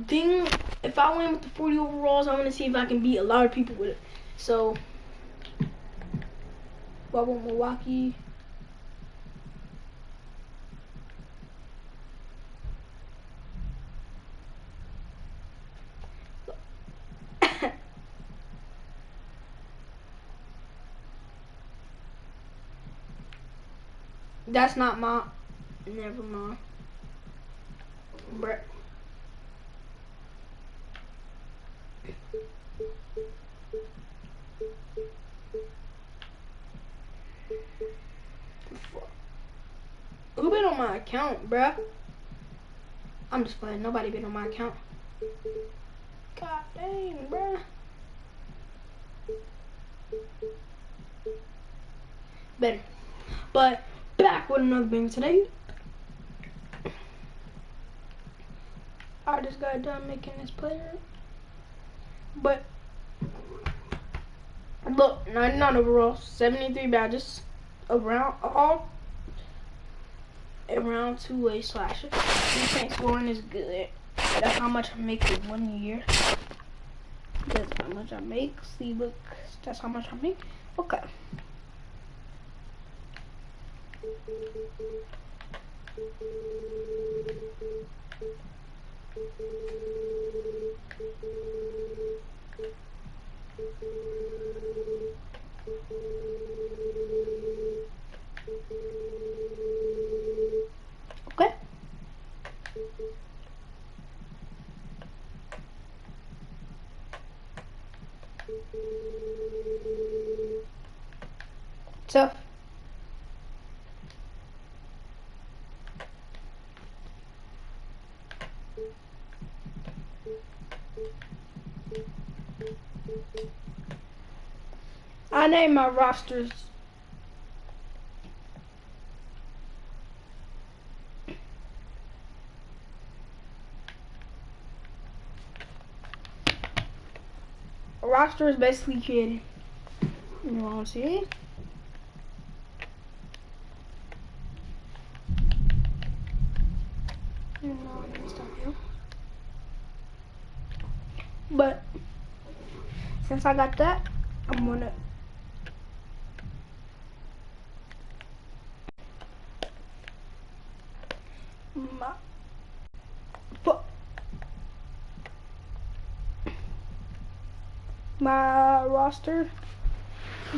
thing, if I win with the 40 overalls, I want to see if I can beat a lot of people with it. So, I want Milwaukee. That's not my. Never mind. Brett. Who been on my account, bruh? I'm just playing. Nobody been on my account. God dang, bruh. Better. But back with another baby today. I just got done making this player. But look, 99 overall, 73 badges, around 2-way slasher. Defense scoring is good. That's how much I make in 1 year. That's how much I make. See, look, that's how much I make. Okay. Okay. So I name my rosters. A roster is basically created. You want to see it? But since I got that, I'm gonna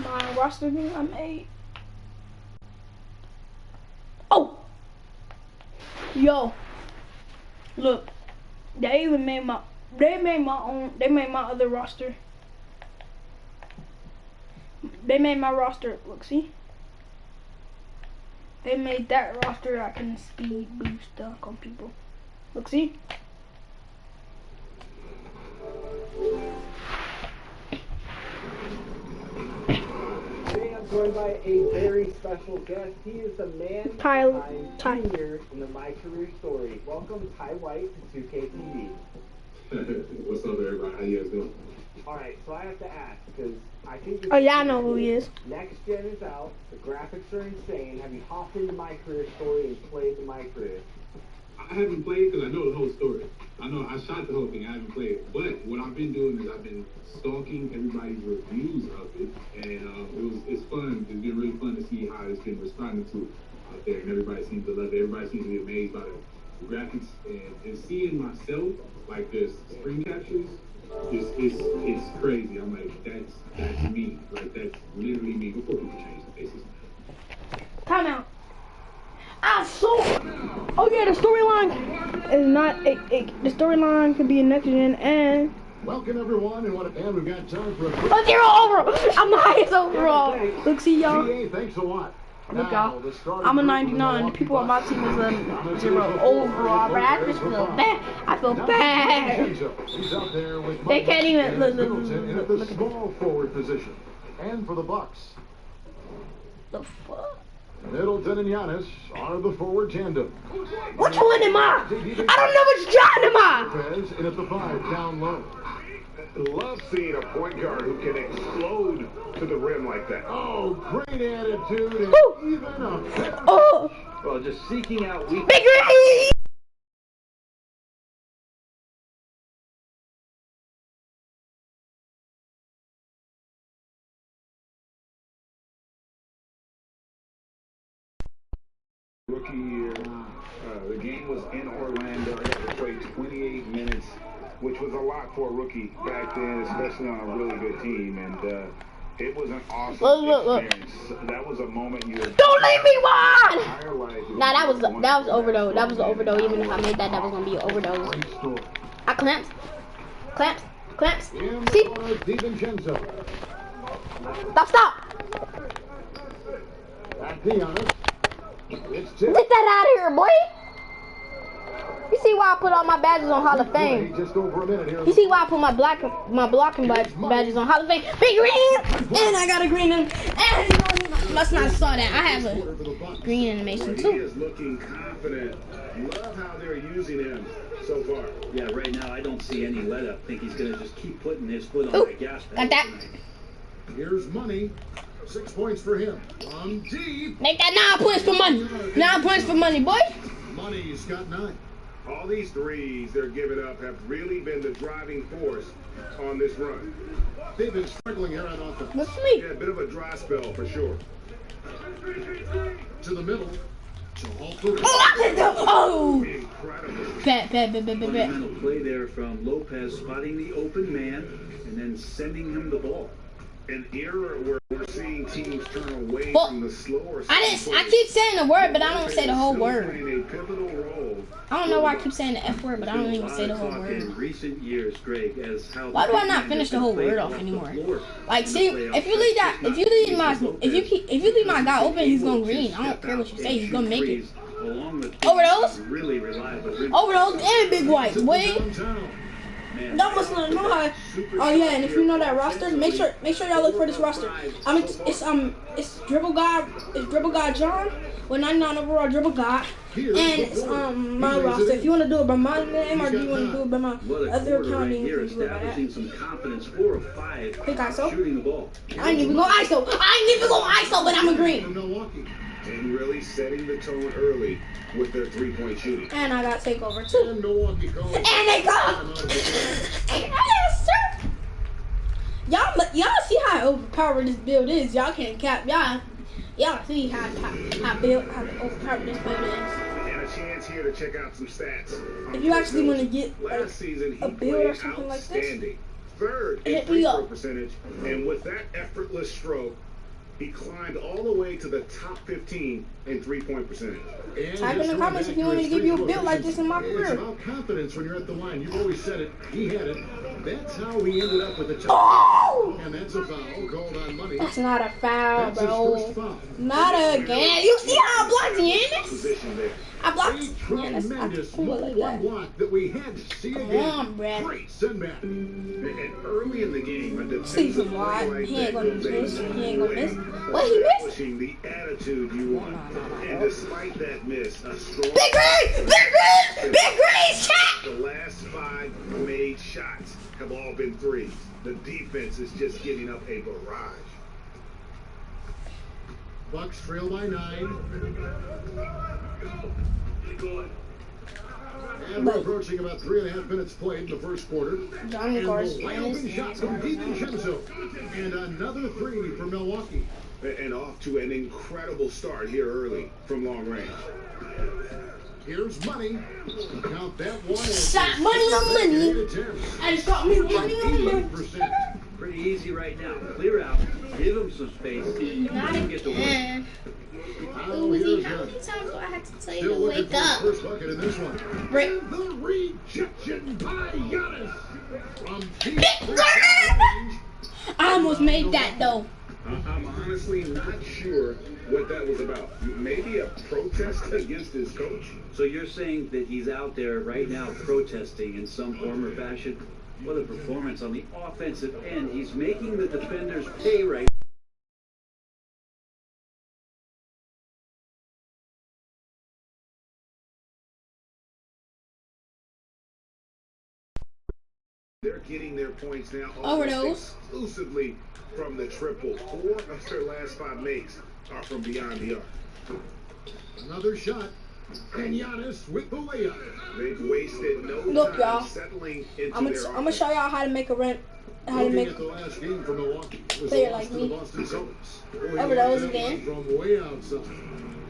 my roster thing I made. Oh, yo, look, they made my other roster. They made my roster. Look, see, they made that roster. I can speed boost dunk on people. Look, see. Joined by a very special guest. He is the man behind Junior in the My Career Story. Welcome, Ty White, to 2KTV. What's up, everybody? How you guys doing? All right, so I have to ask because I think. Oh yeah, I know who he is. Next Gen is out. The graphics are insane. Have you hopped into My Career Story and played the My Career? I haven't played because I know the whole story. I know I shot the whole thing. I haven't played it. But what I've been doing is I've been stalking everybody's reviews of it, and it's fun. It's been really fun to see how it's been responded to out there, and everybody seems to love it. Everybody seems to be amazed by the graphics, and seeing myself like this screen captures. It's crazy. I'm like, that's me. Like that's literally me. Before people change the faces. Time out. I saw. Oh yeah, the storyline is not. The storyline could be a next gen and. Welcome everyone, and we've got time for a 0 overall. I'm the highest overall. Look, see y'all. thanks a lot. Look out. I'm a 99. The people on my team is a 0 overall. But I just feel bad. I feel bad. He's out there with they can't even look at the small forward position. And for the Bucks, the fuck. Middleton and Giannis are the forward tandem. Which one am I? I don't know which John am I. Lopez in at the 5 down low. Love seeing a point guard who can explode to the rim like that. Oh, great attitude and even a Well, just seeking out weak. Big Rookie year. The game was in Orlando. He had to play 28 minutes, which was a lot for a rookie back then, especially on a really good team. And it was an awesome experience. That was a moment you had. Don't leave me one! Nah, that was overdose. That was an overdose. Even if I made that was gonna be an overdose. I clamps. See? Stop! Get that out of here, boy! You see why I put all my badges on Hall of Fame? You see why I put my blocking badges on Hall of Fame? Big green! And I got a green and you must not have saw that. I have a green animation He too. is looking confident. Love how they're using him so far. Yeah, right now I don't see any let up. Think he's gonna just keep putting his foot on the gas pedal Got that? tonight. Here's money. 6 points for him. On deep. Make that 9 points for money. 9 points for money, boy. Money's got 9. All these threes they're giving up have really been the driving force on this run. They've been struggling here on offense. What's me? Yeah, a bit of a dry spell for sure. To the middle. To all three. Oh! Incredible. Bet. Fundamental play there from Lopez, spotting the open man and then sending him the ball. An era where we're seeing teams turn away Well, from the slower. I keep saying the word, but I don't say the whole word. Playing a pivotal role. I don't know why I keep saying the F word, but I don't even say the whole word. In recent years, Greg, as how Why do I not finish the whole word off anymore? Like, see, if you leave my guy open, he's gonna green. I don't care what you say, he's gonna make it. Overdose? Really reliable. Overdose and big white, boy. Y'all must not know how. Oh yeah, and if you know that roster, make sure y'all look for this roster. I mean, it's dribble god John with 99 overall dribble god, and it's my roster. If you want to do it by my name or do you want to do it by my other account, you can do it by that. Some confidence, 4 of 5 Think ISO? shooting the ball. I ain't even go ISO, but I'm a green. Milwaukee. And really setting the tone early with their three-point shooting. And I got takeover too. And Milwaukee calls. And they go. Y'all see how overpowered this build is. Y'all can't cap. Y'all see how overpowered this build is. And a chance here to check out some stats. If you actually want to get Last season, he a build or played something like this, outstanding. Third in hit me free throw up. percentage, and with that effortless stroke, he climbed all the way to the top 15 in three-point percentage. Type in the comments if you want me to give you a build like this in my It's career. about confidence when you're at the line. You've always said it. He had it. That's how he ended up with the top. Oh! And that's a foul called on money. That's not a foul, That's his bro. first foul. Not again. You see how I blocked Giannis? Position there. I blocked A Giannis. tremendous I pulled like one that. block that we had to see Come again. on, Brad. Great send back. And early in the game, a defensive Season play wide. like He ain't that gonna goes a miss. He ain't long gonna miss. way What, he missed? establishing the attitude you want. And despite that miss, a strong Big green, chat. the last 5 made shots have all been threes. The defense is just giving up a barrage. Bucks trail by 9. And we're approaching about 3.5 minutes played in the first quarter. Johnny And Carson. the wide open shot from DiVincenzo. And another 3 for Milwaukee. And off to an incredible start here early from long range. Here's money. Count that one. Shot money on money. I just got me money on money. 88%. Pretty easy right now. Clear out. Give him some space. Let him get to work. Now here's How one. many times do I have to tell you Still to looking wake for his up? first bucket in this one. Rick. And the rejection by Giannis. From deep Big range. I almost made that though. I'm honestly not sure what that was about. Maybe a protest against his coach? So you're saying that he's out there right now protesting in some form or fashion? What a performance on the offensive end. He's making the defenders pay right. They're getting their points now Overdose. almost exclusively from the triple. 4 of their last 5 makes are from beyond the arc. Another shot. And Giannis with the layup. They've wasted no Look, time y'all. settling into I'm their gonna show y'all how to make a rent. How to Looking make at the last game for Milwaukee. It was player a loss like to the me. Boston Celtics. Overdose again. From way outside.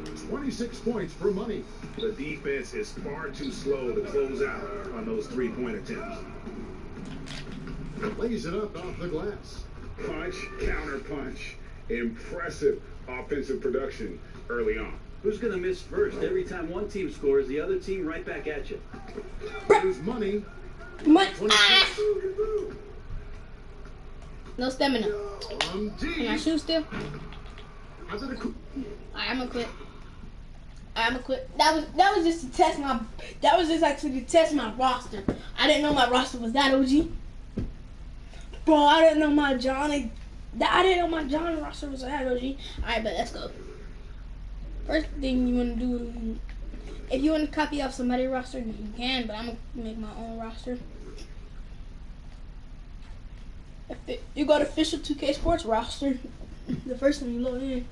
26 points for money. The defense is far too slow to close out on those three-point attempts. Lays it up off the glass. Punch, counter punch. Impressive offensive production early on. Who's going to miss first? Every time one team scores, the other team right back at you. There's money. No stamina. Can I shoot still? I'm gonna quit. I'm gonna quit. That was just to test my. That was just actually to test my roster. I didn't know my roster was that OG. Bro, I didn't know my Johnny roster was that OG. Alright, but let's go. First thing you wanna do, if you wanna copy off somebody's roster, you can, but I'm gonna make my own roster. You go to official 2K Sports roster. The first time you log in.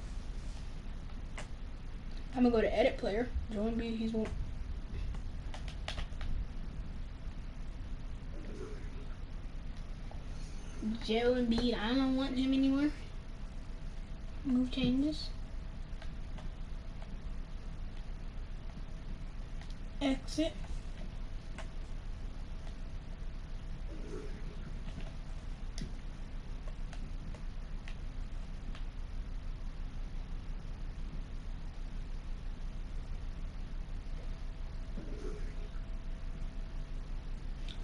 I'm gonna go to edit player. Join me. He's one. Joe Embiid. I don't want him anymore. Move changes. Exit.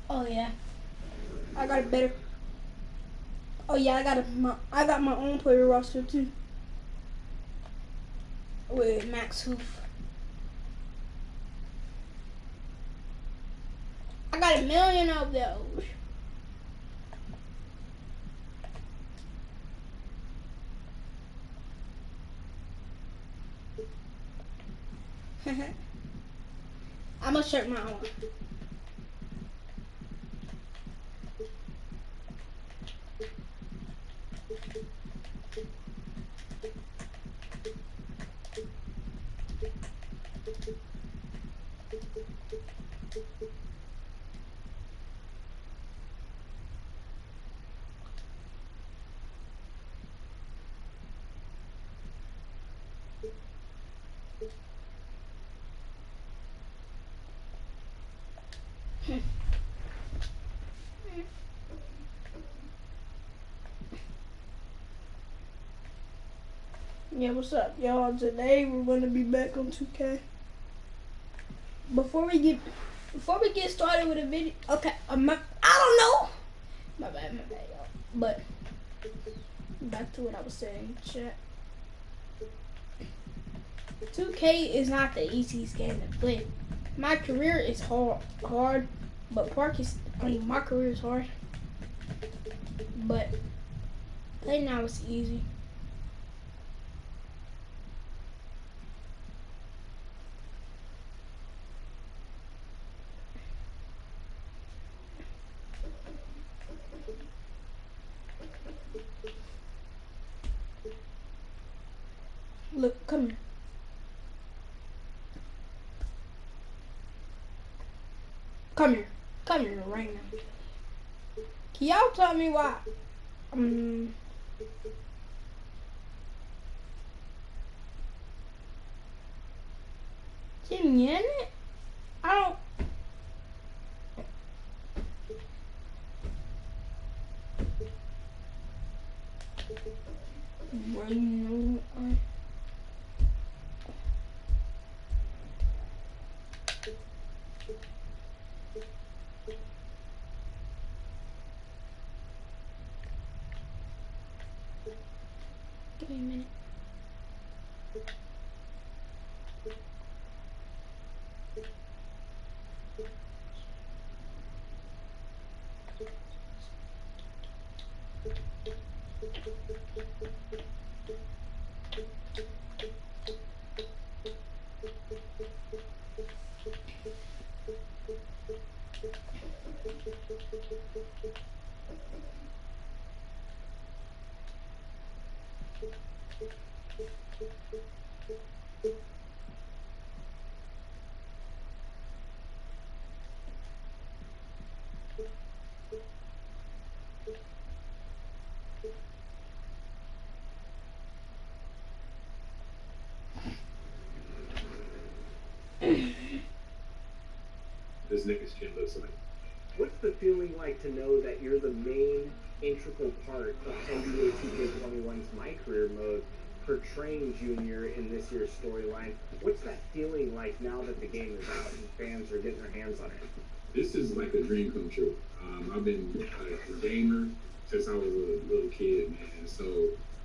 Oh yeah, I got it better. Oh yeah, I got my own player roster too. With Max Hoof. I got 1 million of those. I'm gonna shirt my own. Yeah, what's up, y'all? Today we're gonna be back on 2K. Before we get started with the video, okay, I don't know. My bad, y'all. But back to what I was saying, chat. 2K is not the easiest game to play. My career is hard, but my career is hard. But play now is easy. Look, come here. Come here right now. Can y'all tell me why? Jimmy in it? I don't. Well, you know, give me a minute. next gen looks like. What's the feeling like to know that you're the main integral part of NBA 2K21's My Career mode, portraying Junior in this year's storyline? What's that feeling like now that the game is out and fans are getting their hands on it? This is like a dream come true. I've been a gamer since I was a little kid, man. So,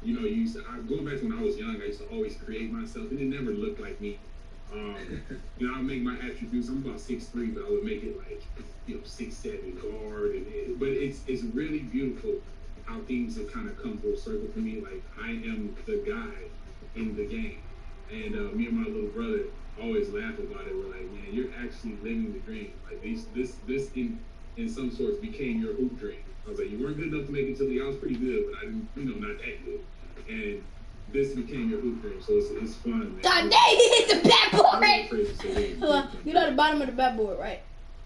you know, going back to when I was young, I used to always create myself, and it never looked like me. You know, I make my attributes. I'm about 6'3", but I would make it like, you know, 6'7" guard. But it's really beautiful how things have kind of come full circle for me. Like, I am the guy in the game. And me and my little brother always laugh about it. We're like, man, you're actually living the dream. Like, this in some sorts became your hoop dream. I was like, you weren't good enough to make it to the league. I was pretty good, but I didn't, you know, not that good. And this became your hoop dream, so it's fun, man. God dang, he hit the backboard! You know the bottom of the backboard, right?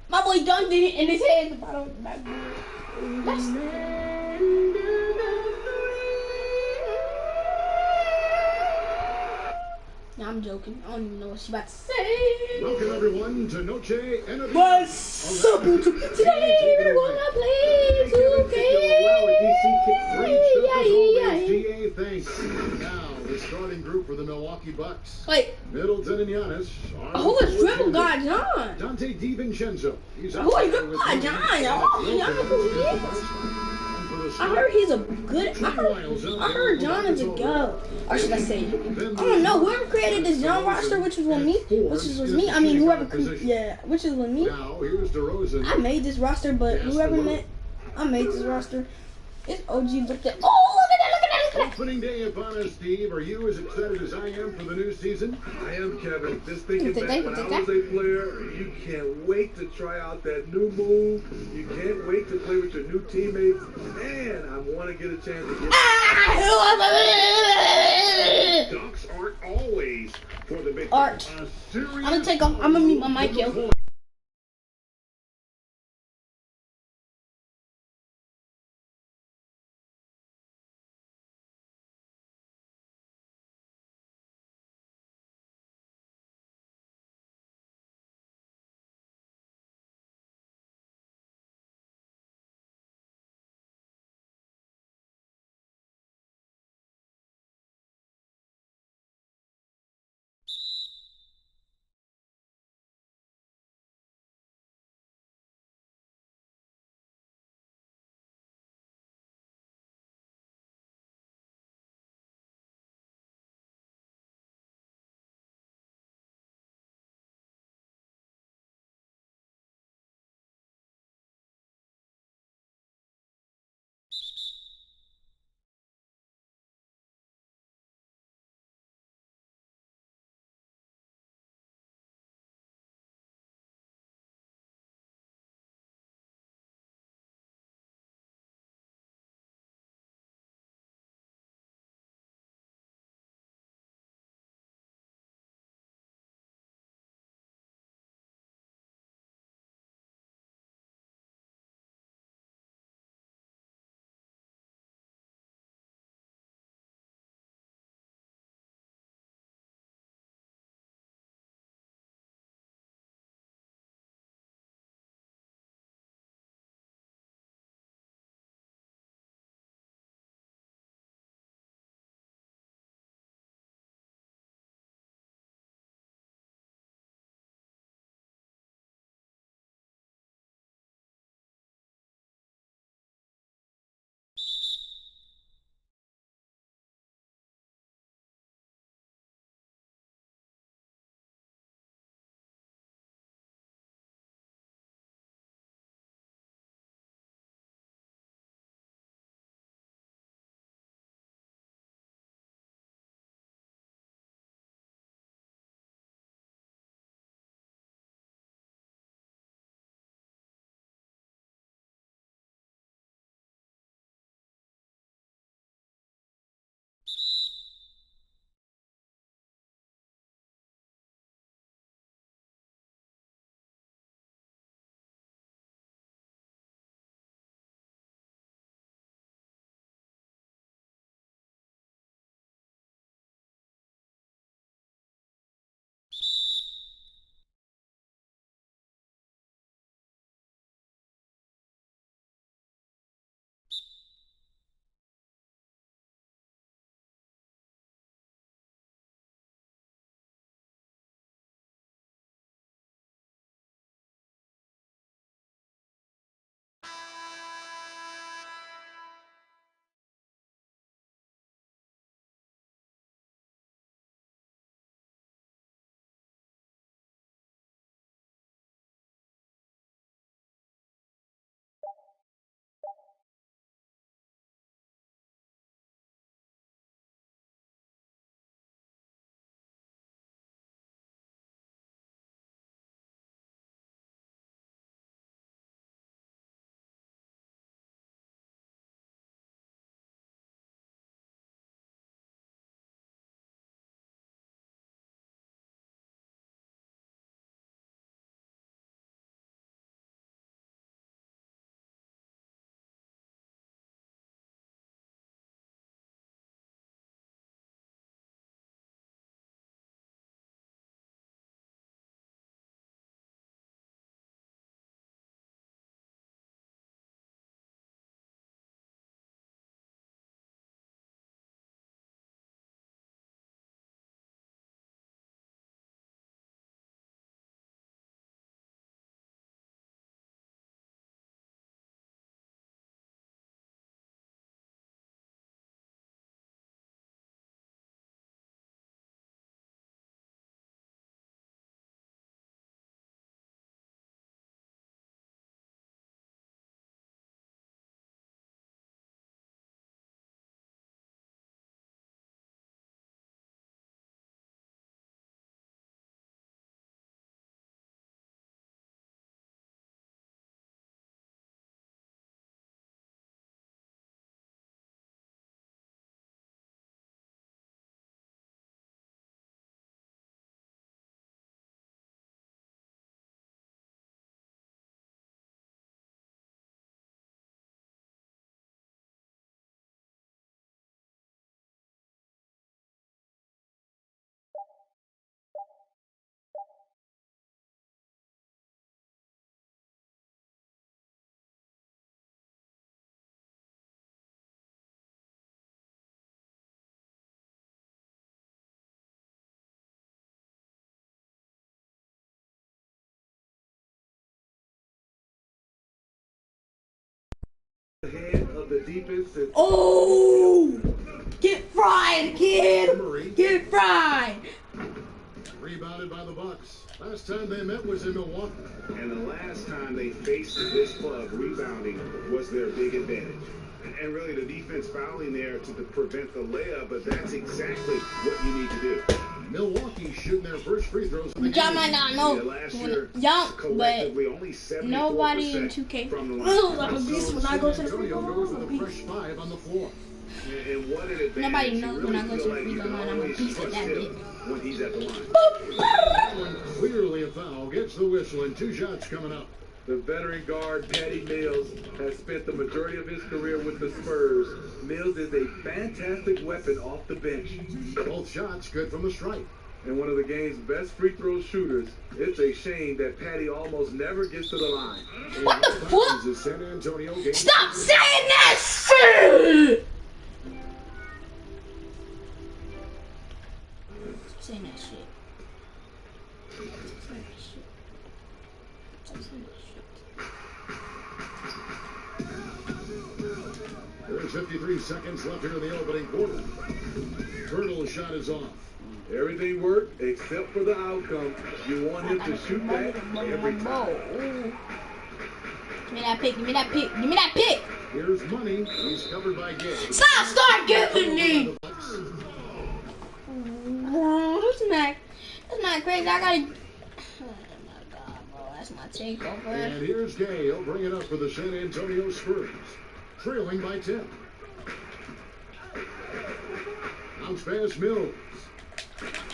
My boy dunked it in his head at the bottom of the backboard. That's... Nah, I'm joking. I don't even know what she's about to say. Welcome everyone to Noche and a What's up, YouTube? Today we wanna play 2K. GA, thanks. Now, the starting group for the Milwaukee Bucks. Wait. Middleton and Giannis. Who is Dribble God John? Dante DiVincenzo. Who is Dribble God John? Y'all know who he is. I heard he's a good. I heard John is a go. Or should I say? I don't know. Whoever created this John roster, which was me. I mean, whoever. Yeah, which is with me. Now here's DeRozan. I made this roster, but whoever I made this roster. It's OG looked at. Oh, look at that! Look at that! Look at that! Opening day upon us, Steve. Are you as excited as I am for the new season? I am, Kevin. Just thinking back when I was a player, you can't wait to try out that new move. You can't wait to play with your new teammates. Man, I want to get a chance to get. Dunks aren't always for the big. Art. I'm gonna mute my mic, yo. giant of the defense. Oh! Get fried, kid! Get fried! Rebounded by the Bucks. Last time they met was in Milwaukee. And the last time they faced this club, rebounding was their big advantage. And really, the defense fouling there to prevent the layup, but that's exactly what you need to do. Milwaukee shooting their first free throws in the Y'all game. might not know. Last year, Y'all, but collectively, only 74% nobody in 2K. from the line. Oh, I'm a beast when I go to the free Antonio goes throw with a line. fresh 5 on the floor. And what an advantage. Nobody You knows really when I go to feel the like free you throw can line. I'm a always beast at trust that him bit. when he's at the line. That one clearly a foul. Gets the whistle and 2 shots coming up. The veteran guard, Patty Mills, has spent the majority of his career with the Spurs. Mills is a fantastic weapon off the bench. Both shots good from the stripe. And one of the game's best free throw shooters. It's a shame that Patty almost never gets to the line. What the fuck? Is San Antonio game. Stop saying that shit! Stop saying that shit. Stop saying that shit. Stop saying that shit. There's 53 seconds left here in the opening quarter. Turtle's shot is off. Everything worked except for the outcome. You want him to shoot that every time. Give me that pick, give me that pick, give me that pick! Here's money. He's covered by Gay. Start giving me! Who's Mac? That's not crazy. I gotta. Oh my god, bro. That's my takeover. And here's Gay. He'll bring it up for the San Antonio Spurs. Trailing by 10. Bounce pass Mills.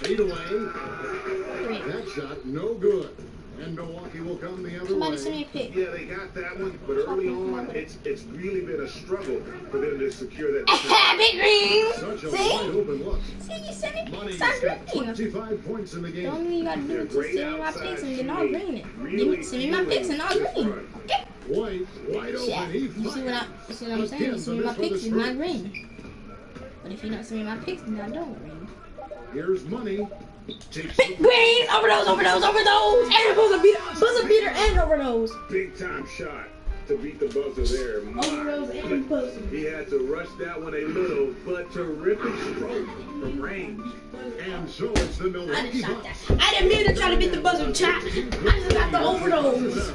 8 away. That shot no good. And Milwaukee will come the other Somebody way. send me a pick. Yeah, they got that one, but early on, it's really been a struggle for them to secure that. Big ring! Such a See? wide open look. See, you send me Money's start got greening. 25 points in the The game. only thing you gotta do is just send me my picks and then I'll green it. Send me my picks and I'll green. Okay? White, wide Yeah. open. He You see what I'm saying? You send me my picks and I green. But if you don't send me my picks, then I don't green. Here's money. Takes Big green! Overdose! And a buzzer beater and overdose. Big time shot to beat the buzzer there. Overdose and buzzer. He had to rush that one a little, but terrific stroke from range. And so it's the I Milwaukee just shot that. Bucks. I didn't mean to try to beat the buzzer, chat. I just got the overdose.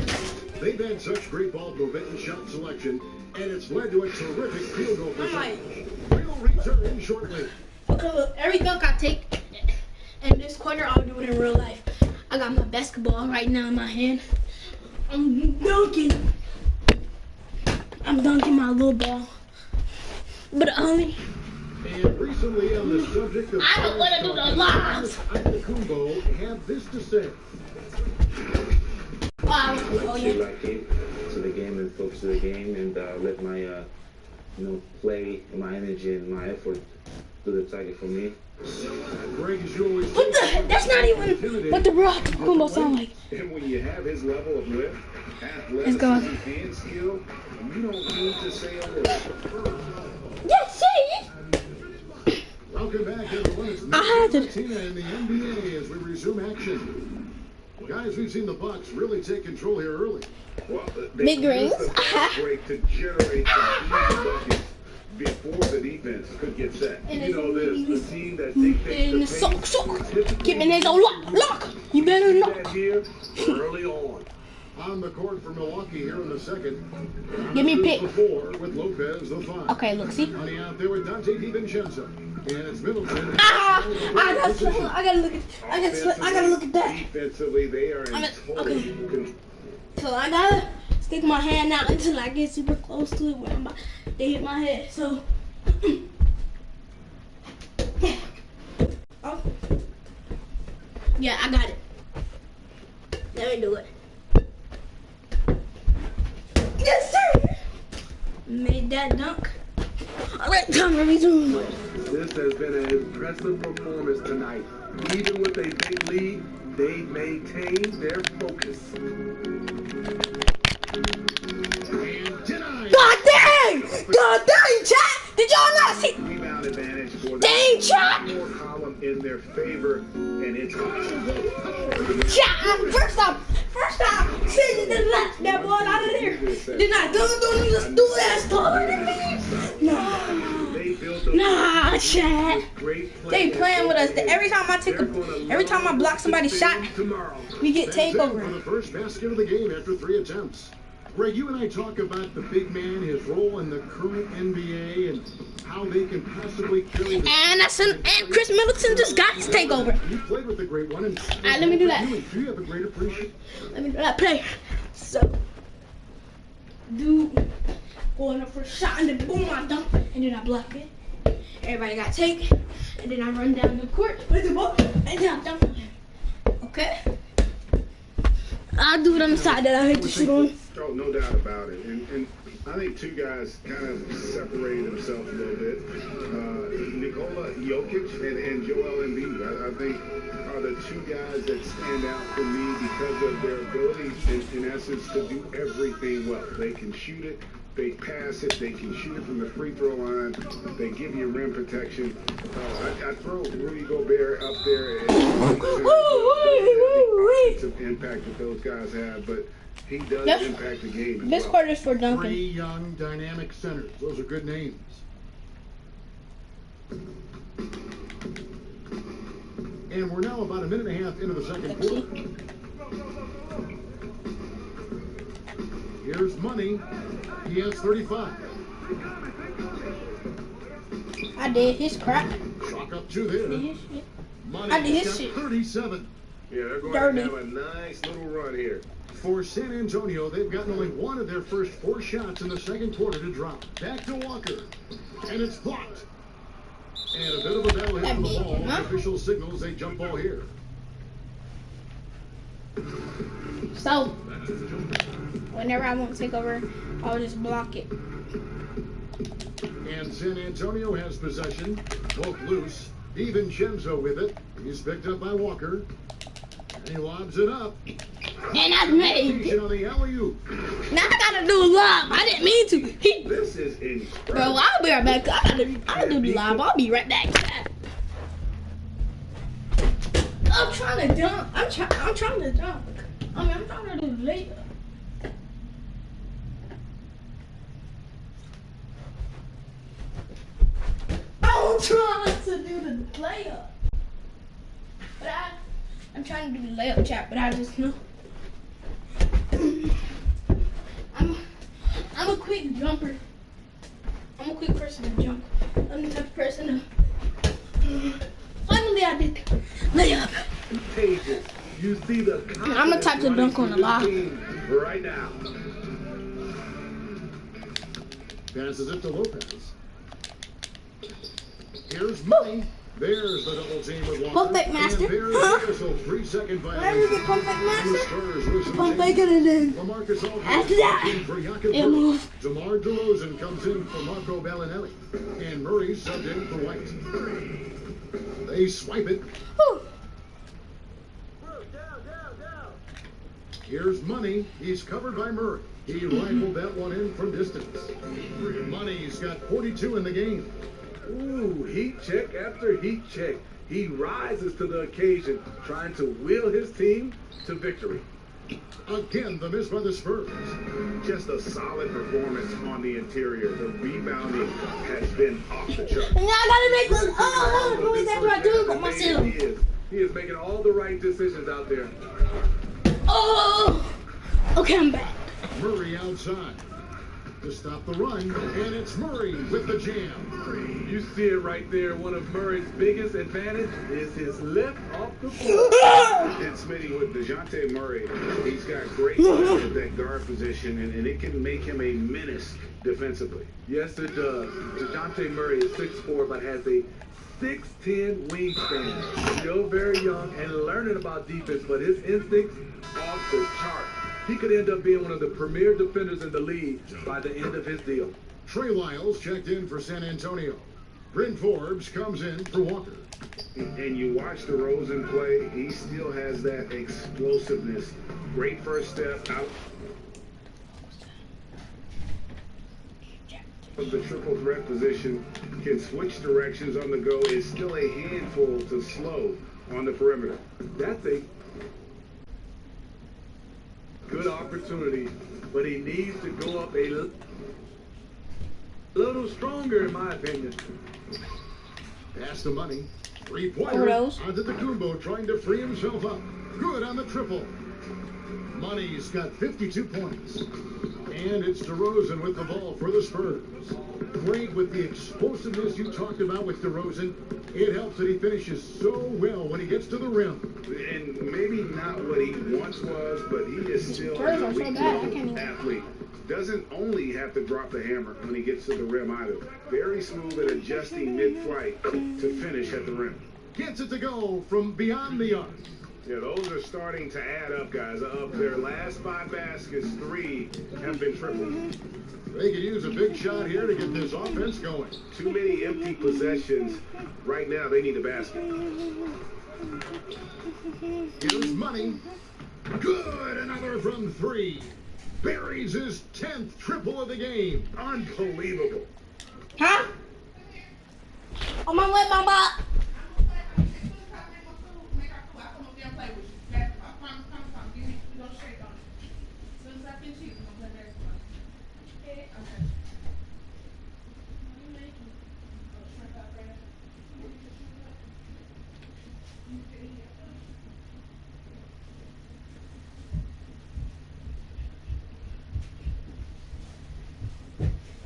They've had such great ball movement and shot selection, and it's led to a terrific field goal percentage. We'll return shortly. Okay, look, every dunk I take in this quarter, I'll do it in real life. I got my basketball right now in my hand. I'm dunking. I'm dunking my little ball. But only. And recently on the subject of I don't want to do the lobs. Antetokounmpo had this to say. Oh, Get yeah. back into the game and focus on the game and let my play, my energy and my effort do the target for me. Greg, as you always What the heck? That's not even what the bro Kumbo sound like. And when you have his level of lift, Let's go. athleticism, and skill, you don't need to say a word. Yeah, see? Welcome back, everyone. It's I had to. Tina in the NBA as we resume action. Guys, we've seen the Bucks really take control here early. Well, Big rings. used the fast break to generate some easy buckets before the defense could get set. You know this, the team that dictates the pace. Keep my nails on lock. You better That knock. here early on. On the court for Milwaukee here in the second. Give me a pick. The 4 with Lopez, the 5. Okay, look, see? Money out there with Dante DiVincenzo. And it's Middleton. I gotta look at that. Defensively, they are in Okay. total control. So I gotta stick my hand out until I get super close to it when they hit my head. So, oh. Yeah, I got it. Let me do it. Yes, sir. Made that dunk. All right, time to resume. This has been an impressive performance tonight. Even with a big lead, they maintained their focus. God dang! God dang, chat! Did y'all not see? Rebound advantage for the Dang, chat! more column in their favor, and it's Chat! First off, Sidney did not let that ball out of there. Did not do this stupid ass toilet. on, Chad. They playing with us. Every time I block somebody's shot, we get takeover. For the first basket of the game after 3 attempts. Greg, you and I talk about the big man, his role in the current NBA, and how they can possibly carry the... And Chris Middleton just got his takeover. You played with the great one. And let me do that. Do you have a great appreciation? Let me do that play. So, dude, going up for a shot, and then boom, I dunk, and then I block it. Everybody got take, and then I run down the court with the ball, and then I dunk again. Okay? I'll do it on the side that I hate to shoot on. Oh, no doubt about it. And I think two guys kind of separated themselves a little bit. Nikola Jokic and Joel Embiid, I think, are the two guys that stand out for me because of their ability, in essence, to do everything well. They can shoot it, they pass it, they can shoot it from the free throw line, they give you rim protection. I throw Rudy Gobert up there and the impact that those guys have, but he does impact the game. This quarter is for Duncan. 3 young, dynamic centers. Those are good names. And we're now about a minute and a half into the second quarter. Here's Money. He has 35. I did his crap. Chalk up 2 there. Money I did his got shit. 37. Yeah, they're going Dirty. to have a nice little run here. For San Antonio, they've gotten only 1 of their first 4 shots in the second quarter to drop. Back to Walker. And it's blocked. And a bit of a battle here for the ball. The official signals a jump ball here. So, whenever I want to take over, I'll just block it. And San Antonio has possession. Both loose. DiVincenzo with it. He's picked up by Walker. And he lobs it up. And I made it. On the alley-oop. Now I gotta do a lob. I didn't mean to. This is incredible. Bro, I'll be right back. I gotta do the lob. I'll be right back. I'm trying to dunk. I'm trying to dunk. I'm trying to do layup. I'm trying to do the layup. But I'm trying to do the layup, chat, but I just know. I'm a quick jumper. I'm a quick person to jump. I'm the type of person to... Finally, I did layup. Pages. You see the I'm the type to dunk on the lob. Right now. Passes it to Lopez. Here's Money. There's the double team with Walker. Pump fake master. And there's Huh? the official 3-second Whenever violation. you get pump fake master, pump Pump fake it and then LaMarcus Aldridge after that, for it Jakob. moves. DeMar DeRozan comes in for Marco Bellinelli. And Murray subbed in for White. They swipe it. Whew. Here's Money. He's covered by Murray. He rifled that one in from distance. Money's got 42 in the game. Ooh, heat check after heat check. He rises to the occasion, trying to will his team to victory. Again, the miss by the Spurs. Just a solid performance on the interior. The rebounding has been off the chart. And now I gotta make this. Oh, what is that I do with myself? He is making all the right decisions out there. Oh, okay, I'm back. Murray outside to stop the run, and it's Murray with the jam. You see it right there. One of Murray's biggest advantage is his lift off the floor. And Smitty, with DeJounte Murray, he's got great length at that guard position, and it can make him a menace defensively. Yes, it does. DeJounte Murray is 6'4", but has a 6'10" wingspan. Still very young and learning about defense, but his instincts off the chart. He could end up being one of the premier defenders in the league by the end of his deal. Trey Lyles checked in for San Antonio. Bryn Forbes comes in for Walker. And you watch DeRozan play, he still has that explosiveness. Great first step out of the triple threat position, can switch directions on the go, is still a handful to slow on the perimeter. That's a good opportunity, but he needs to go up a little stronger, in my opinion. Pass the money. Three-pointer onto the Kumbo, trying to free himself up. Good on the triple. Money's got 52 points. And it's DeRozan with the ball for the Spurs. Great with the explosiveness you talked about with DeRozan. It helps that he finishes so well when he gets to the rim. And maybe not what he once was, but he is still an elite athlete. Doesn't only have to drop the hammer when he gets to the rim either. Very smooth at adjusting mid-flight to finish at the rim. Gets it to go from beyond the arc. Yeah, those are starting to add up, guys. Of their last 5 baskets, 3 have been tripled. They could use a big shot here to get this offense going. Too many empty possessions. Right now, they need a basket. Here's Money. Good, another from 3. Buries his 10th triple of the game. Unbelievable. Huh? On my way, mama.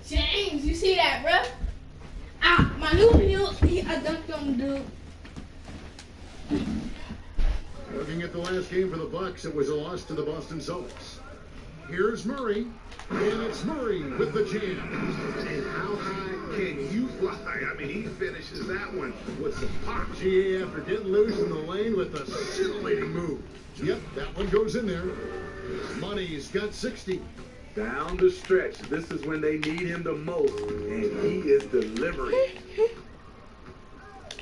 James, you see that, bruh? Ah, my new heel, I dunked on the dude. Looking at the last game for the Bucks, it was a loss to the Boston Celtics. Here's Murray, and it's Murray with the jam. And how high can you fly? I mean, he finishes that one with some pop. GA after getting loose in the lane with a scintillating move. Yep, that one goes in there. Money's got 60. Down the stretch, this is when they need him the most, and he is delivering.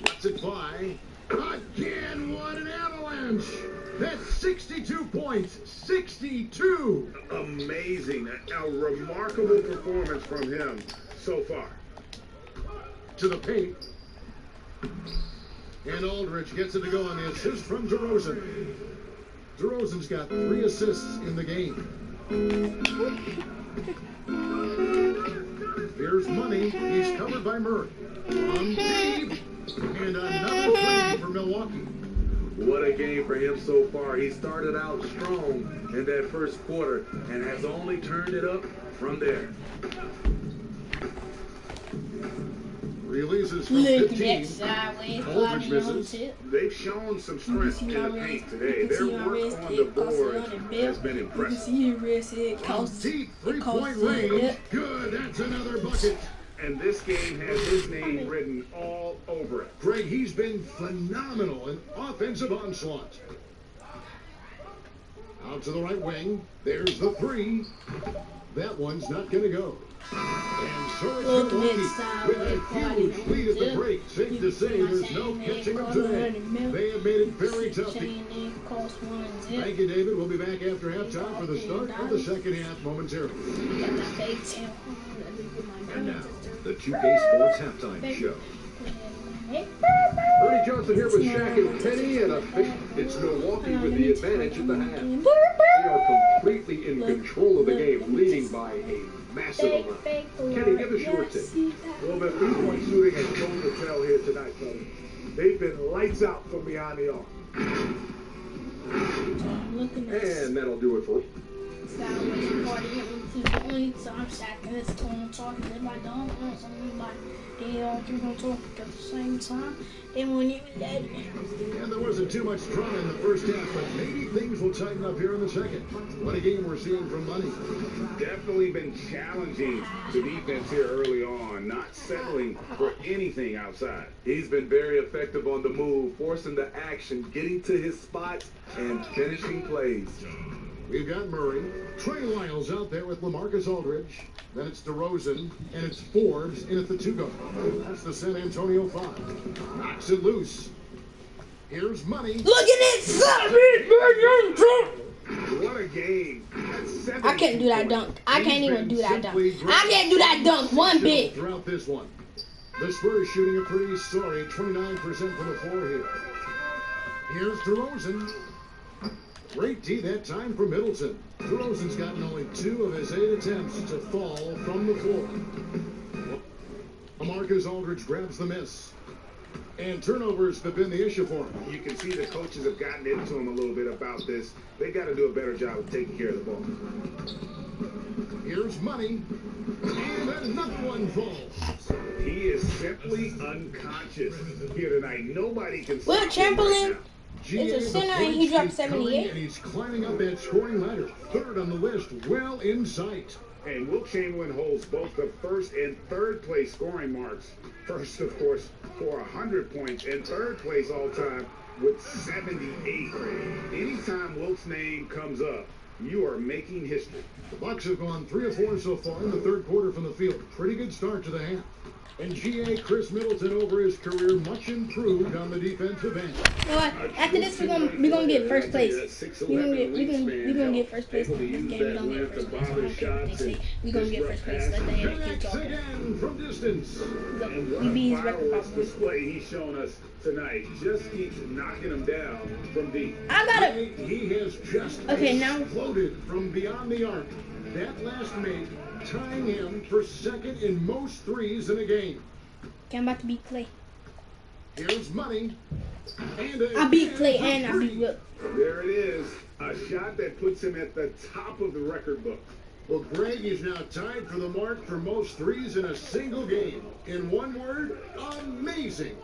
Lets it fly. Again, what an avalanche! That's 62 points. 62! Amazing. A remarkable performance from him so far. To the paint. And Aldridge gets it to go on the assist from DeRozan. DeRozan's got 3 assists in the game. Here's Money. He's covered by Murray. On deep. And another 3 for Milwaukee. What a game for him so far. He started out strong in that first quarter and has only turned it up from there. Releases from 15. Aldridge misses. They've shown some strength in the paint today. Their work on the board has been impressive. Deep 3-point range. Good. That's another bucket. And this game has his name written all over it. Greg, he's been phenomenal in offensive onslaught. Out to the right wing. There's the 3. That one's not going to go. And so it's Milwaukee with a huge lead at the break. Safe to say there's no catching them today. They have made it very tough. Thank you, David. We'll be back after halftime for the start of the second half momentarily. And now, the 2K Sports Halftime Show. Ernie Johnson here with Shaq and Penny, and it's Milwaukee with the advantage at the half. They are completely in control of the game, leading by a massive amount. Kenny, give us your take. Well, the three-point shooting has shown to tell here tonight, fellas. They've been lights out from beyond the arc. And that'll do it for And there wasn't too much drama in the first half, but maybe things will tighten up here in the second. What a game we're seeing from Money. Definitely been challenging the defense here early on, not settling for anything outside. He's been very effective on the move, forcing the action, getting to his spots, and finishing plays. We've got Murray. Trey Lyles out there with LaMarcus Aldridge. Then it's DeRozan, and it's Forbes in at the 2-guard. That's the San Antonio 5. Knocks it loose. Here's Money. Look at it! What a game. I can't do that dunk. I can't even do that dunk. I can't do that dunk one bit. Throughout this one. The Spurs shooting a pretty sorry 29% from the floor here. Here's DeRozan. Great D that time for Middleton. DeRozan's gotten only 2 of his 8 attempts to fall from the floor. LaMarcus Aldridge grabs the miss. And turnovers have been the issue for him. You can see the coaches have gotten into him a little bit about this. They got to do a better job of taking care of the ball. Here's Money. And another one falls. He is simply unconscious here tonight. Nobody can Will stop him Chamberlain right is a center and he dropped 78. And he's climbing up that scoring ladder. Third on the list, well in sight. And Wilt Chamberlain holds both the first and third place scoring marks. First, of course, for 100 points, and third place all time with 78. Anytime Wilt's name comes up, you are making history. The Bucks have gone 3 of 4 so far in the third quarter from the field. Pretty good start to the half. And GA Chris Middleton over his career much improved on the defensive end. You know what? After this, we're gonna get first place. We're gonna get first place in this game. We're gonna get first place. I don't care what they say. We're gonna get first place. Let the other kids talk. Again from distance. We beat his record Fireworks probably. display he's shown us tonight just keeps knocking him down from deep. I got it. He has just exploded from beyond the arc. That last make tying him for second in most threes in a game. Okay, I'm about to beat Clay. Here's Money. And I beat Clay and I beat Wilt. There it is. A shot that puts him at the top of the record book. Well, Greg is now tied for the mark for most threes in a single game. In one word, amazing.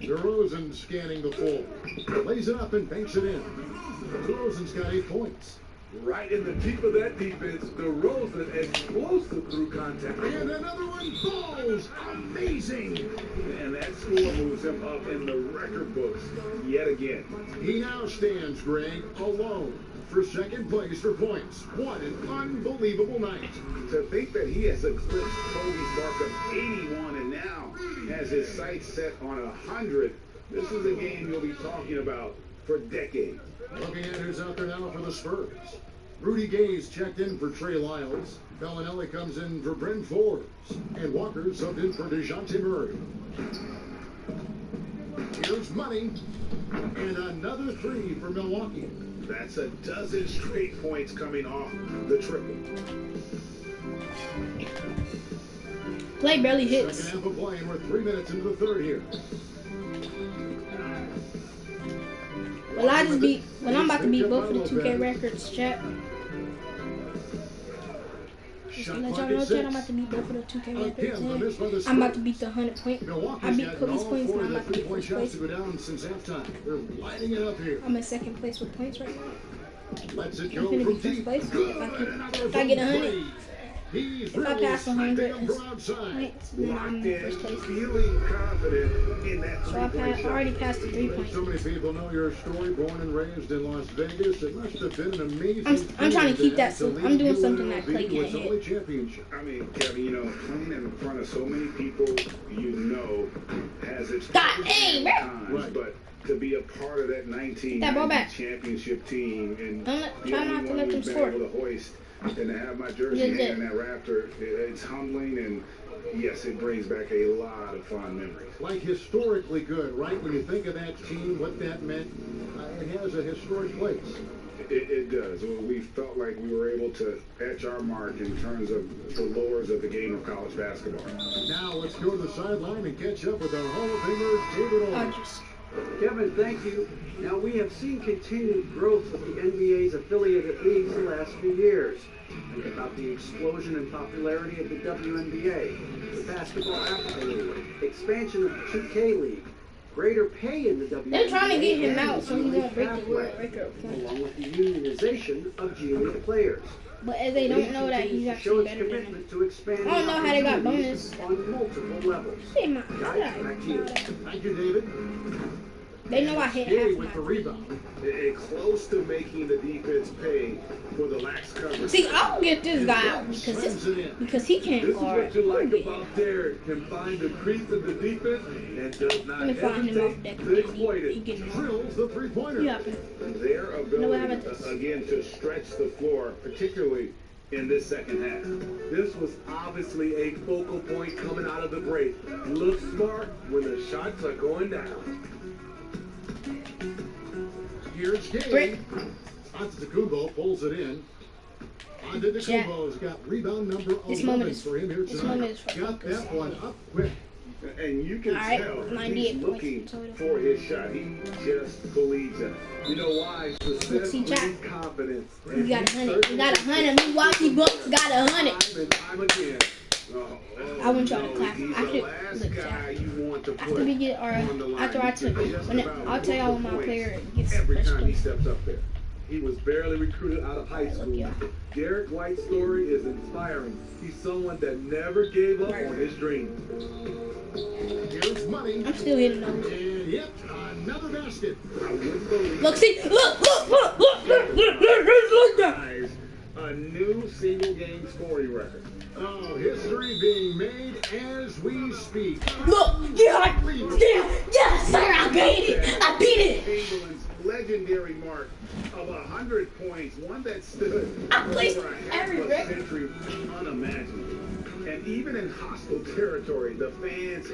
DeRozan scanning the floor. Lays it up and banks it in. DeRozan's got 8 points. Right in the teeth of that defense, DeRozan explosive through contact. And another one falls. Amazing. And that score moves him up in the record books yet again. He now stands, Greg, alone for second place for points. What an unbelievable night. To think that he has eclipsed Kobe's mark of 81 and now has his sights set on 100, this is a game you'll be talking about for decades. Looking at who's out there now for the Spurs. Rudy Gay's checked in for Trey Lyles. Bellinelli comes in for Bryn Forbes. And Walker subbed in for DeJounte Murray. Here's Money. And another 3 for Milwaukee. That's a dozen straight points coming off the triple. Clay barely hits. Second half of play, and we're 3 minutes into the third here. Well, I'm about to beat both of the 2K records, chat. Just to let y'all know, chat, I'm about to beat both of the 2K records. I'm about to beat the 100 point. I beat Kobe's points, and I'm about to beat first place. To go down since halftime. They're lighting it up here. I'm in second place with points right now. Let's it I'm go gonna from be first deep. place. Good. If I get 100. If I pass 100 points, then I'm in first place. Feeling confident in that So I already passed the 3 points. So many people know your story. Born and raised in Las Vegas, it must have been an amazing. I'm trying to keep that. So I'm doing something that Clay can't only hit. championship. I mean, Kevin, you know, playing in front of so many people you know has its God dang, bro. times, Right. but to be a part of that 1990 championship team and Try not to let them score. able to hoist and to have my jersey hanging in that rafter, it's humbling, and yes, it brings back a lot of fond memories. Like historically good, right? When you think of that team, what that meant, it has a historic place. It does. We felt like we were able to etch our mark in terms of the lures of the game of college basketball. Now let's go to the sideline and catch up with our Hall of Famer, David Aldridge. Kevin, thank you. Now, we have seen continued growth of the NBA's affiliated leagues the last few years. Think about the explosion in popularity of the WNBA, the Basketball Africa League, expansion of the 2K League, greater pay in the WNBA. They're trying to get him out so he and won't break the world pathway, record. along with the unionization of G League players. But as they don't know that he's actually better than them. To expand I don't know how they got bonus. on multiple levels. Hey, man. Guys, back to you. Thank you, David. They know I hit Gay half with my the rebound. Close to making the defense pay for the lax coverage. See, I'll get this guy out because he can't This is guard. what you like about Derek. Can find the crease in the defense and does not Let me find him off hesitate that to exploit he it. getting Drills the three-pointer. Yeah. Their No, what ability, happened to this? again, to stretch the floor, particularly in this second half. This was obviously a focal point coming out of the break. Look smart when the shots are going down. Here's Gay. Brick. Antetokounmpo pulls it in. Antetokounmpo's got rebound number 11 for him here tonight. Got that one up quick. And you can tell he's looking for his shot. He just believes in it. You know why? Success brings confidence. We got 100. We got 100. Milwaukee Bucks got 100. Time and time again. I want y'all to clap. After we get our, after I took, I'll tell y'all when my player gets Every first time he place. steps up there. He was barely recruited out of high school. Derek White's story is inspiring. He's someone that never gave up on his dream. Here's money. I'm still hitting those. And yep, another basket. Look, see, look that. A new single game scoring record. Oh, history being made as we speak. Look, yeah, yes, sir, I beat it. I beat it. Chamberlain's legendary mark of 100 points, one that stood I placed over a half every a record. century, unimaginable. And even in hostile territory, the fans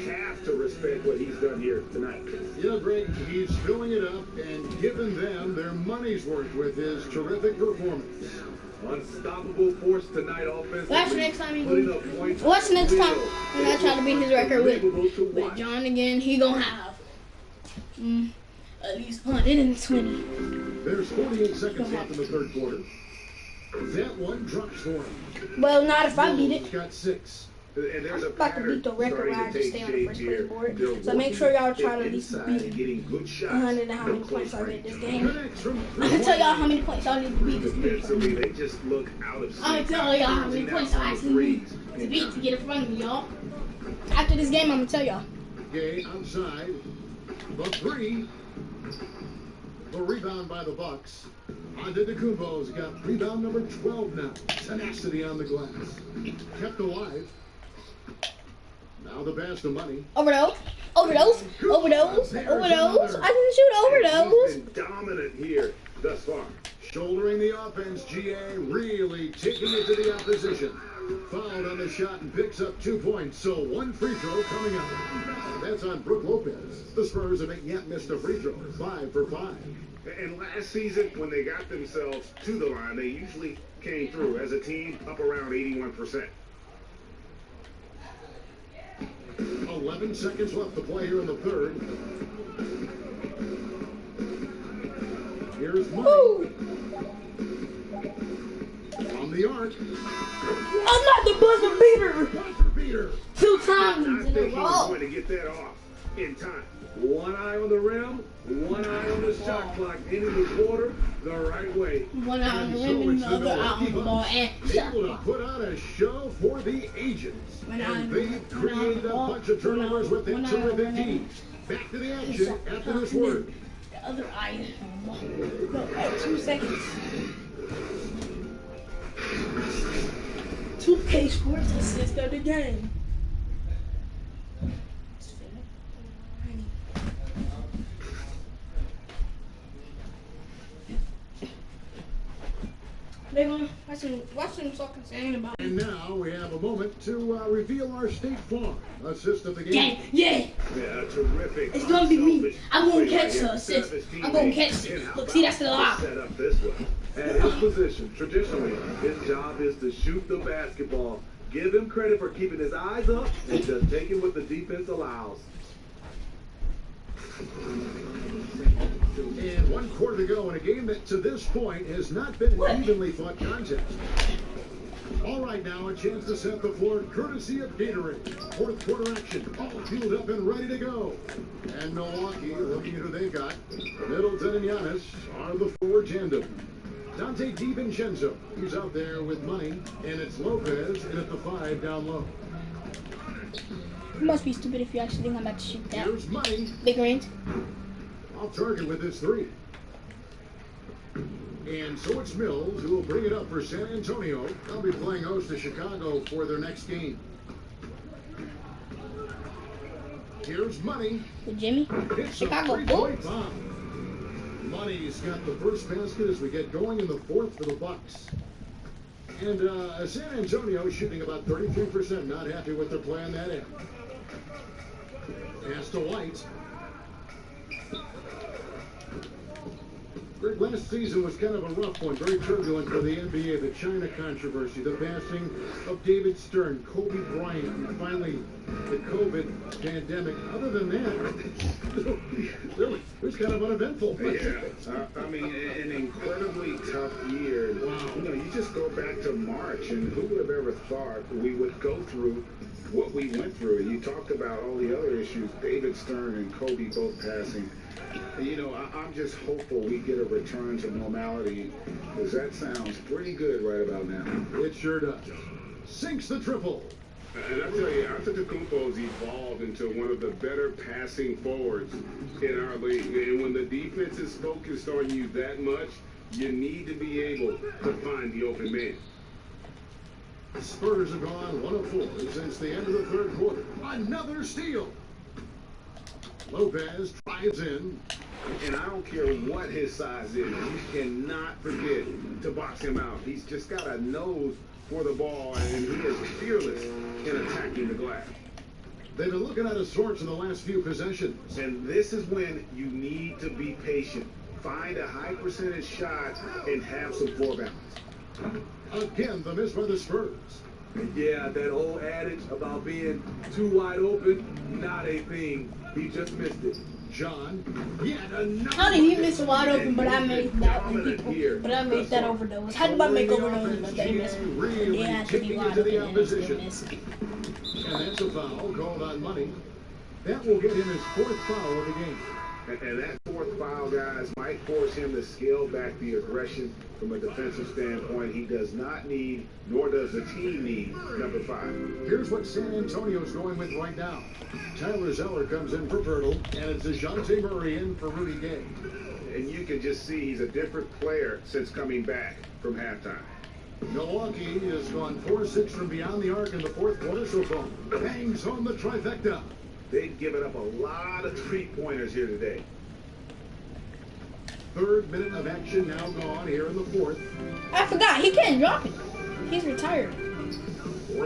have to respect what he's done here tonight. Yeah, Greg, he's filling it up and giving them their money's worth with his terrific performance. Unstoppable force tonight offensively. Watch next time he putting up points. Watch next time when I try to beat his record with John again. He gonna have at least 120. There's 48 seconds left in the third quarter. That one drops for him. Well, not if I beat it. He's got 6. And there's a I'm about to beat the record where I just stay on the first place board. So make sure y'all try to at least beat 100 and how many points I get this game. I'm gonna tell y'all how many points y'all need to beat this game. Defensively, they just look out of sync. I'm gonna tell y'all how many points I actually need to beat to get in front of me, y'all. After this game, I'm gonna tell y'all. Gay outside. The 3. The rebound by the Bucks. Antetokounmpo's got rebound number 12 now. Tenacity on the glass. Kept alive. Now the pass to money. Overdose. I didn't shoot overdose. He's been dominant here thus far. Shouldering the offense, GA really taking it to the opposition. Fouled on the shot and picks up 2 points, so 1 free throw coming up. That's on Brook Lopez. The Spurs haven't yet missed a free throw. 5 for 5. And last season, when they got themselves to the line, they usually came through as a team up around 81%. 11 seconds left to play here in the third. Here's money. On the arc. I'm not the buzzer beater. Buzzer beater. 2 times I in a think he was row. going to get that off in time. One eye on the rim, one eye on the shot clock, ending the quarter the right way. One eye on the rim and the other eye on the ball and shot Able to clock. put on a show for the agents. One eye on And the they've rim, created a bunch of turnovers with that one eye on the terrific rim. team. Back to the action after this word. The other eye on the ball. No, 2 seconds. 2K Sports assist of the game. They're gonna watch them talking saying about it. And now we have a moment to reveal our State Farm assist of the game. Yeah. Yeah, terrific. It's gonna be me. unselfish I'm gonna play catch by the him. assist. Set up his I'm gonna teammates. catch it. And how Look, see, that's the about lob. set up this way. At his position, traditionally, his job is to shoot the basketball. Give him credit for keeping his eyes up and just taking what the defense allows. And 1 quarter to go in a game that to this point has not been an evenly fought contest. All right, now a chance to set the floor courtesy of Gatorade. 4th quarter action, all fueled up and ready to go. And Milwaukee, looking at who they got, Middleton and Giannis are the forward tandem. Dante DiVincenzo, he's out there with money, and it's Lopez in at the 5 down low. You must be stupid if you actually think I'm about to shoot that. Here's money. Big range. Off target with his 3. And so it's Mills who will bring it up for San Antonio. They'll be playing host to Chicago for their next game. Here's money. With Jimmy. It's Chicago a three-point Bulls. bomb. Money's got the first basket as we get going in the 4th for the Bucks. And San Antonio shooting about 33%. Not happy with their play on that end. Pass to White. Greg, last season was kind of a rough one, very turbulent for the NBA. The China controversy, the passing of David Stern, Kobe Bryant, and finally the COVID pandemic. Other than that, really, it was kind of uneventful. Yeah, I mean, an incredibly tough year. Wow. You know, you just go back to March, and who would have ever thought we would go through what we went through? You talked about all the other issues, David Stern and Kobe both passing. You know, I'm just hopeful we get a return to normality, because that sounds pretty good right about now. It sure does. Sinks the triple. And I tell you, Antetokounmpo's evolved into one of the better passing forwards in our league. And when the defense is focused on you that much, you need to be able to find the open man. The Spurs have gone 1 of 4 since the end of the third quarter. Another steal. Lopez drives in. And I don't care what his size is, you cannot forget to box him out. He's just got a nose for the ball, and he is fearless in attacking the glass. They've been looking out of sorts in the last few possessions. And this is when you need to be patient. Find a high percentage shot and have some floor balance. Again, the miss by the Spurs. Yeah, that old adage about being too wide open, not a thing. He just missed it. John, yet another. How did he miss wide open, but I made that one people. But I made that overdose. How did I make overdose, but they missed it? They had to be wide open and they missed it. And that's a foul called on Money. That will get him his 4th foul of the game. And that 4th foul, guys, might force him to scale back the aggression from a defensive standpoint. He does not need, nor does the team need, number 5. Here's what San Antonio's going with right now. Tyler Zeller comes in for Pirtle, and it's DeJounte Murray in for Rudy Gay. And you can just see he's a different player since coming back from halftime. Milwaukee has gone 4-6 from beyond the arc in the 4th quarter so far. Bangs home the trifecta. They've given up a lot of three-pointers here today. 3rd minute of action now gone here in the 4th. I forgot, he can't drop it. He's retired.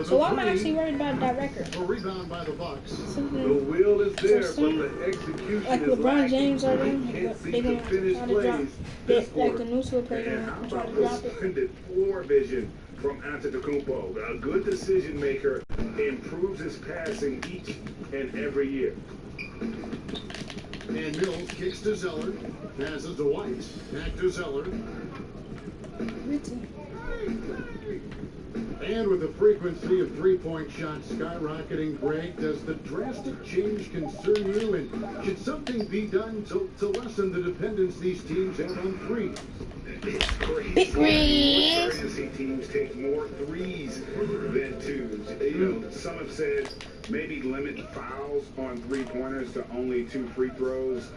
So I'm actually worried about that record. A rebound by the Bucks. The will is there, but the execution like is LeBron lacking. James are doing. They can't They're seem going to to finish try to drop plays it. this Like quarter. the Nusa player And going how to try about to the drop it. splendid floor vision from Antetokounmpo? A good decision maker, improves his passing each and every year. And Mills kicks to Zeller. Passes to White. Back to Zeller. And with the frequency of three-point shots skyrocketing, Greg, does the drastic change concern you? And should something be done to lessen the dependence these teams have on threes? It's crazy. Fantasy teams take more threes than twos. You know, some have said maybe limit fouls on three-pointers to only 2 free throws.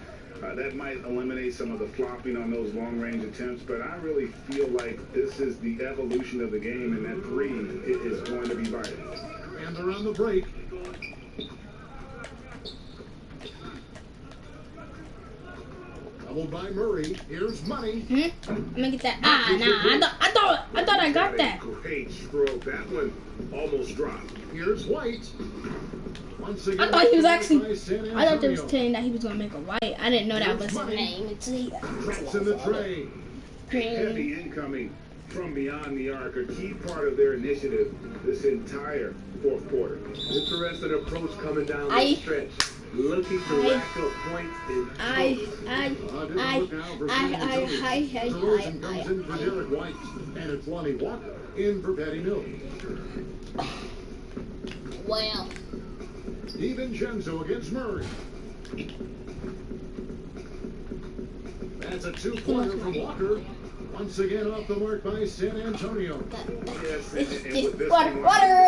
That might eliminate some of the flopping on those long-range attempts, but I really feel like this is the evolution of the game, and that three is going to be vital. And they're on the break. Doubled by Murray. Here's Money. I'm gonna get that. I thought I got that. Great stroke. That one almost dropped. Here's White. Once again, I thought he was actually. San I thought they was Antonio. telling that he was gonna make a white. I didn't know that was his name. Drops in the tray. Heavy incoming from beyond the arc, a key part of their initiative this entire 4th quarter. Interesting approach coming down the stretch. Looking to rack up points in DeRozan comes in for Derek White, and it's Lonnie Walker in for Patty Mills. Well. DiVincenzo against Murray. That's a 2-pointer from Walker. Once again off the mark by San Antonio. Yes, and with this water.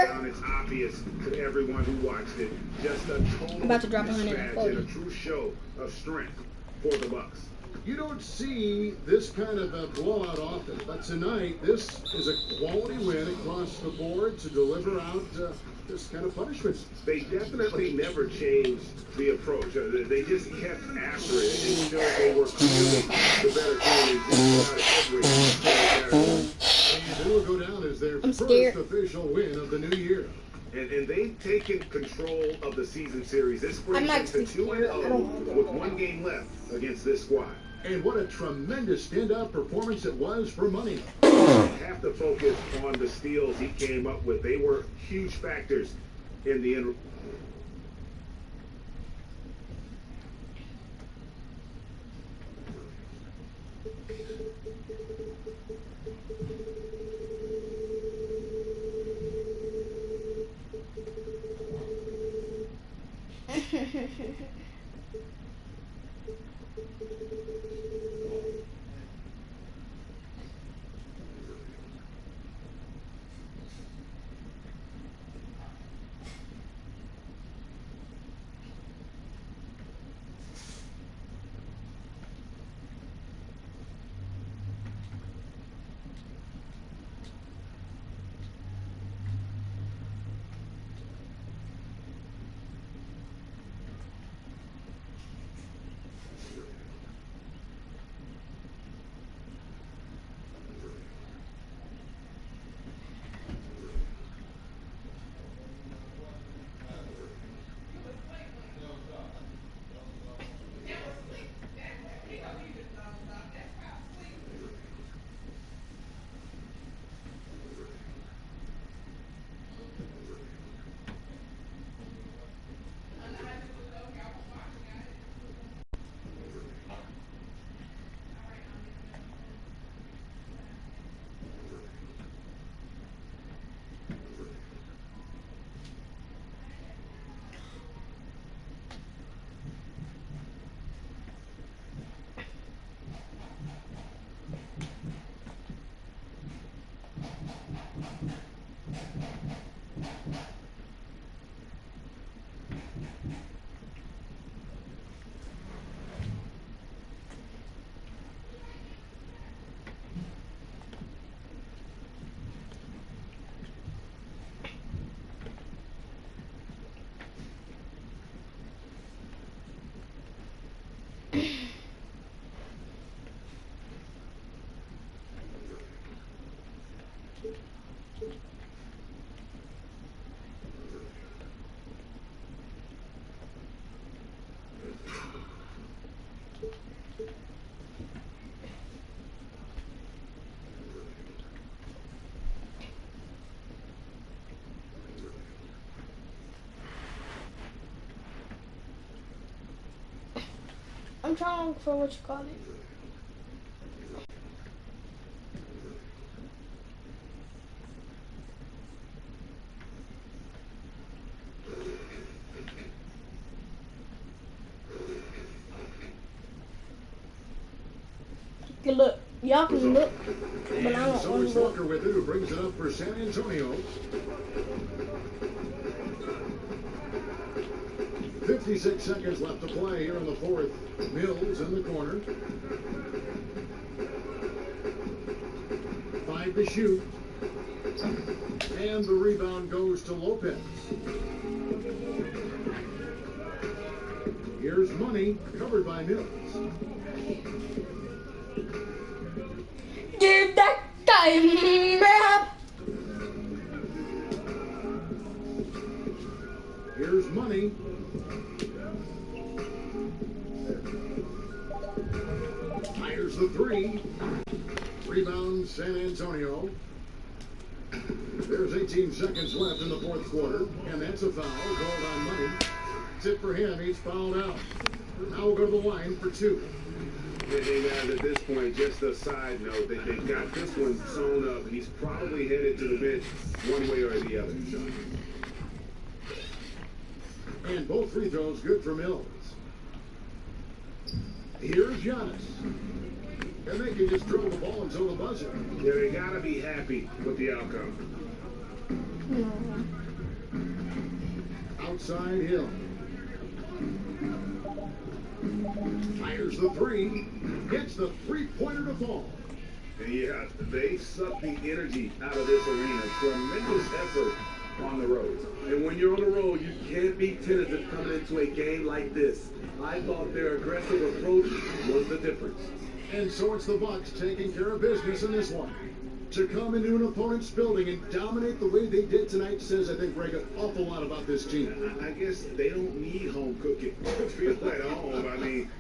Down, it's obvious to everyone who watched it. Just a total About to drop mismatch 140. and a true show of strength for the Bucks. You don't see this kind of a blowout often, but tonight this is a quality win across the board to deliver out this kind of punishments. They definitely never changed the approach. They just kept after it until they were clearly the better team every Saturday. And it will go down as their first official win of the new year. And they've taken control of the season series. This brings I'm them actually to 2-0 with 1 game left against this squad. And what a tremendous standout performance it was for Money. Have to focus on the steals he came up with. They were huge factors in the end. I'm trying to look for what you call it. You can look. Y'all can look. But I don't So want it's to Walker look. with it, who brings it up for San Antonio. 56 seconds left to play here in the fourth. Mills in the corner. 5 to shoot. And the rebound goes to Lopez. Here's Money, covered by Mills. Give that time rap. Here's Money. Fires the three. Rebound San Antonio. There's 18 seconds left in the fourth quarter, and that's a foul called on Money. It's it for him. He's fouled out. Now we'll go to the line for 2. Hey guys, at this point, just a side note, they've got this one sewn up, and he's probably headed to the bench one way or the other. And both free throws good for Mills. Here's Giannis. And they can just dribble the ball until the buzzer. Yeah, they gotta be happy with the outcome. Outside Hill. Fires the three. Gets the three-pointer to fall. And yeah, they suck the energy out of this arena. Tremendous effort on the road. And when you're on the road, you can't be tentative coming into a game like this. I thought their aggressive approach was the difference. And so it's the Bucks taking care of business in this one. To come into an opponent's building and dominate the way they did tonight says, I think, Greg, an awful lot about this team. I guess they don't need home cooking to feel at home. I mean,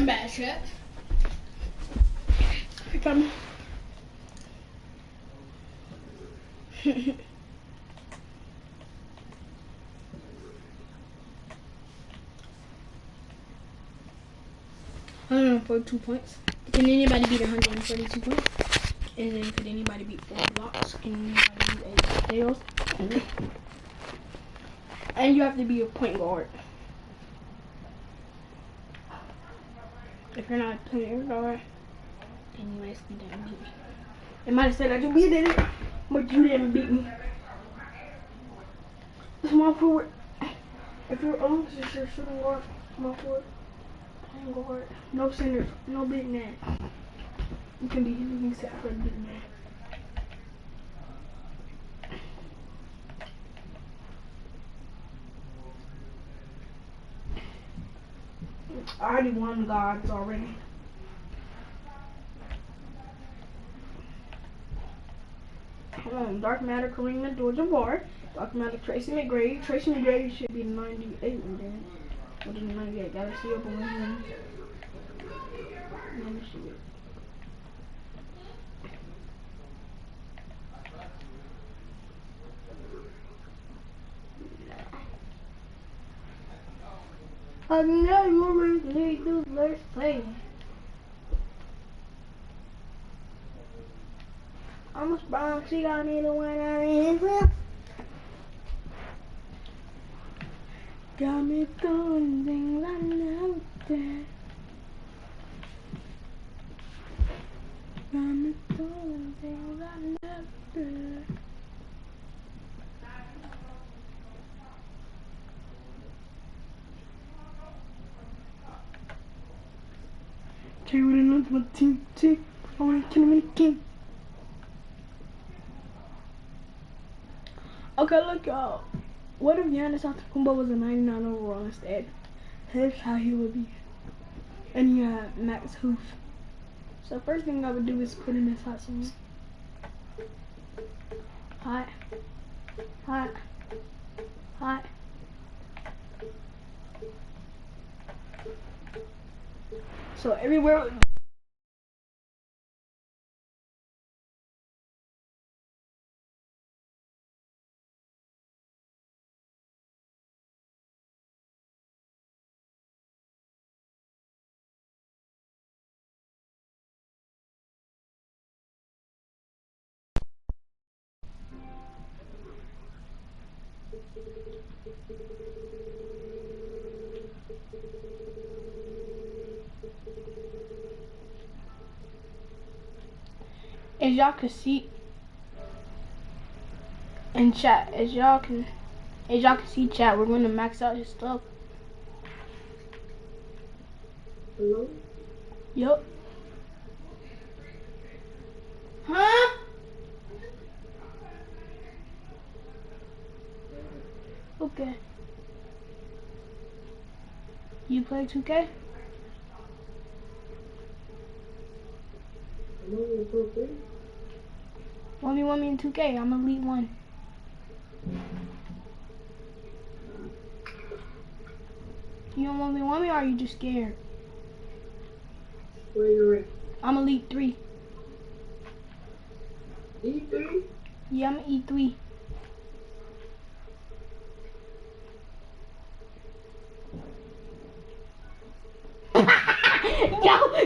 I'm bad, chat. Come. 142 points. Can anybody beat 142 points? And then could anybody beat 4 blocks? Can anybody beat 8 tails? And you have to be a point guard. If you're not a point guard, then you basically didn't beat me. It might have said that you beat it, but you didn't beat me. Small forward. If you're just your shooting guard, small forward, point guard, no center, no big man. You can be anything except for a big man. I already won gods already. Dark Matter, Kareem Abdul-Jabbar. Dark Matter, Tracy McGrady. Tracy McGrady should be 98 and then. What is 98? Gotta see up on him. Let me see it. I never really do let's play. I'm a sprung, she got me the one I ain't with. Got me doing things I never did. Got me doing things I never did. Okay, we didn't know my team tick. I want to kill him in the king. Okay, look, y'all. What if Giannis Antetokounmpo was a 99 overall instead? Here's how he would be. And you have Max Hoof. So first thing I would do is put in this hot song. Hot. Hot. Hot. So everywhere. As y'all can see in chat, as y'all can see chat, we're going to max out his stuff. Hello? Yup. Huh? Okay. You play 2K? Want me in 2K? I'm Elite 1. You don't want me or are you just scared? Where you at? I'm Elite 3. E3? Yeah, I'm E3.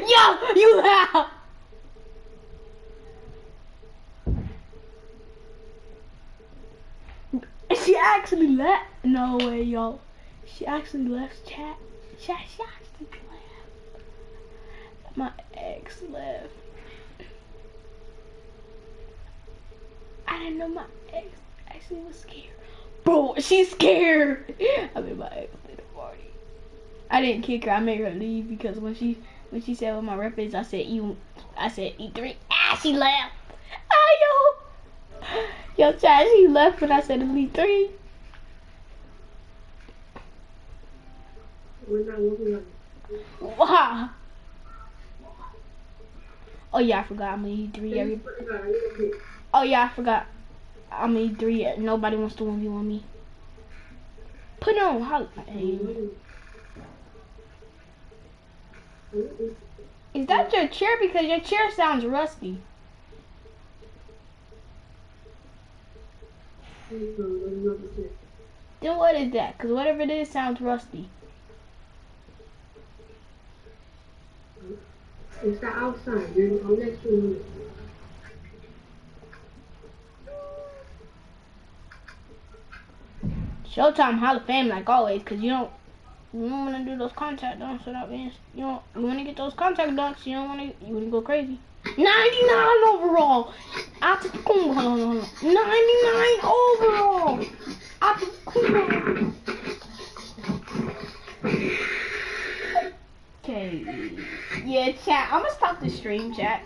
Yo, you have. She actually left. No way, yo. She actually left chat. She actually left. My ex left. I didn't know my ex actually was scared. Bro, she's scared. I mean, my ex did a party. I didn't kick her. I made her leave because when she said what my rep is, I said E3. Ah, she left. Ah, yo, Chad, she left when I said Elite 3. We're not looking at it. Wow. Oh yeah, I forgot I'm an E3. Oh yeah, I forgot I'm an E3. Nobody wants to 1v1 me. Put it on. Is that your chair? Because your chair sounds rusty. Then what is that? Because whatever it is sounds rusty. It's the outside. I'll let you know. Showtime Hall of Fame like always, because you don't want to do those contact dunks without being, you want to get those contact dunks, you want to go crazy. 99 overall. Antetokounmpo. 99 overall. Antetokounmpo. Okay. Yeah, chat. I'm gonna stop the stream, chat.